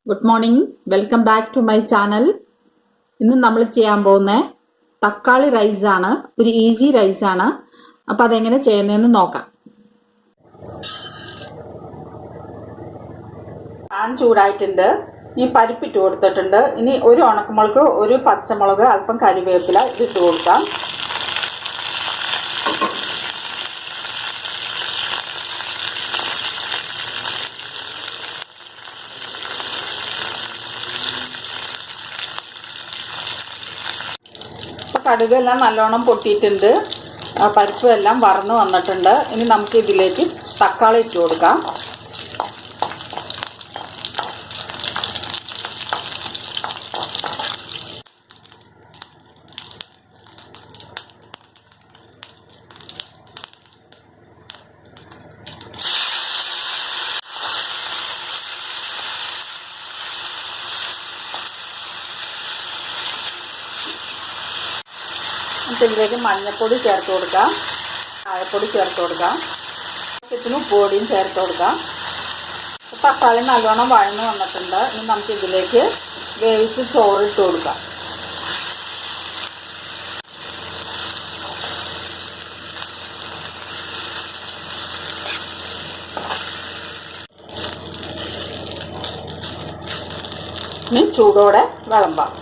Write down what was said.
Good morning, welcome back to my channel. ഇന്ന് നമ്മൾ ചെയ്യാൻ പോകുന്ന തക്കാളി റൈസാണ്. ഒരു ഈസി റൈസാണ്. അപ്പം അതെങ്ങനെ ചെയ്യുന്നതെന്ന് നോക്കാം. പാൻ ചൂടായിട്ടുണ്ട്. ഇനി പരിപ്പിട്ട് കൊടുത്തിട്ടുണ്ട്. ഇനി ഒരു ഉണക്കമുളക്, ഒരു പച്ചമുളക്, അല്പം കരിവേപ്പില ഇതിട്ട് കൊടുക്കാം. കടുകെല്ലാം നല്ലോണം പൊട്ടിയിട്ടുണ്ട്. പരിപ്പ് എല്ലാം വറന്ന് വന്നിട്ടുണ്ട്. ഇനി നമുക്ക് ഇതിലേക്ക് തക്കാളി ഇട്ട് കൊടുക്കാം. ഇതിലേക്ക് മഞ്ഞൾപ്പൊടി ചേർത്ത് കൊടുക്കാം, കായപ്പൊടി ചേർത്ത് കൊടുക്കാം, ആവശ്യത്തിന് ഉപ്പുപൊടിയും ചേർത്ത് കൊടുക്കാം. തക്കാളി നല്ലോണം വഴന്ന് വന്നിട്ടുണ്ട്. ഇനി നമുക്ക് ഇതിലേക്ക് വേവിച്ച് ചോറിട്ട് കൊടുക്കാം. ഇനി ചൂടോടെ വിളമ്പാം.